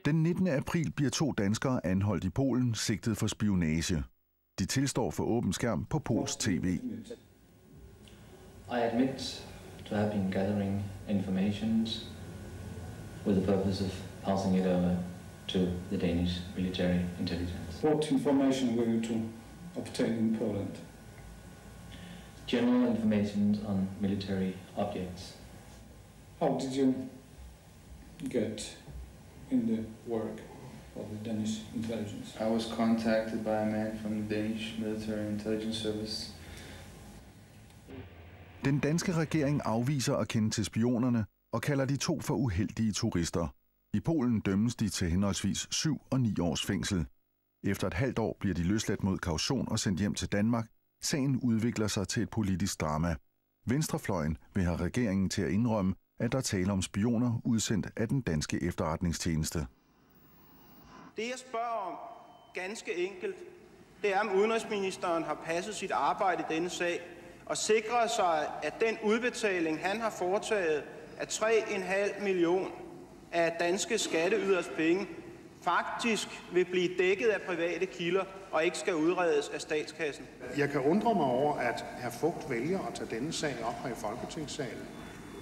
Den 19. april bliver 2 danskere anholdt i Polen, sigtet for spionage. De tilstår for åben skærm på polsk tv. I admit to have been gathering information with the purpose of passing it over to the Danish military intelligence. What information were you to obtain in Poland? General information on military objects. How did you get in the work of the Danish intelligence? I was contacted by a man from the Danish military intelligence service. Den danske regering afviser at kende til spionerne og kalder de 2 for uheldige turister. I Polen dømmes de til henholdsvis 7 og 9 års fængsel. Efter et halvt år bliver de løsladt mod kaution og sendt hjem til Danmark. Sagen udvikler sig til et politisk drama. Venstrefløjen vil have regeringen til at indrømme, at der taler om spioner udsendt af den danske efterretningstjeneste. Det jeg spørger om, ganske enkelt, det er, om udenrigsministeren har passet sit arbejde i denne sag og sikret sig, at den udbetaling, han har foretaget af 3,5 millioner af danske skatteyders penge, faktisk vil blive dækket af private kilder og ikke skal udredes af statskassen. Jeg kan undre mig over, at hr. Vogt vælger at tage denne sag op her i Folketingssalen,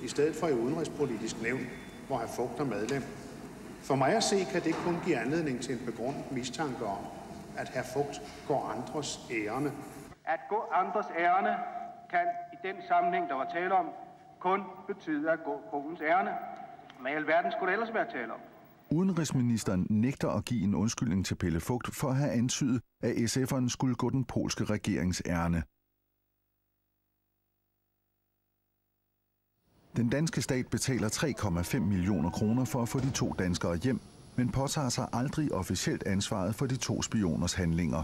i stedet for i Udenrigspolitisk Nævn, hvor hr. Vogt er medlem. For mig at se, kan det kun give anledning til en begrundet mistanke om, at hr. Vogt går andres ærende. At gå andres ærende kan i den sammenhæng, der var tale om, kun betyde at gå Polens ærende. Hvad i alverden skulle det ellers være tale om? Udenrigsministeren nægter at give en undskyldning til Pelle Vogt for at have antydet, at SF'eren skulle gå den polske regerings ærende. Den danske stat betaler 3,5 millioner kroner for at få de 2 danskere hjem, men påtager sig aldrig officielt ansvaret for de 2 spioners handlinger.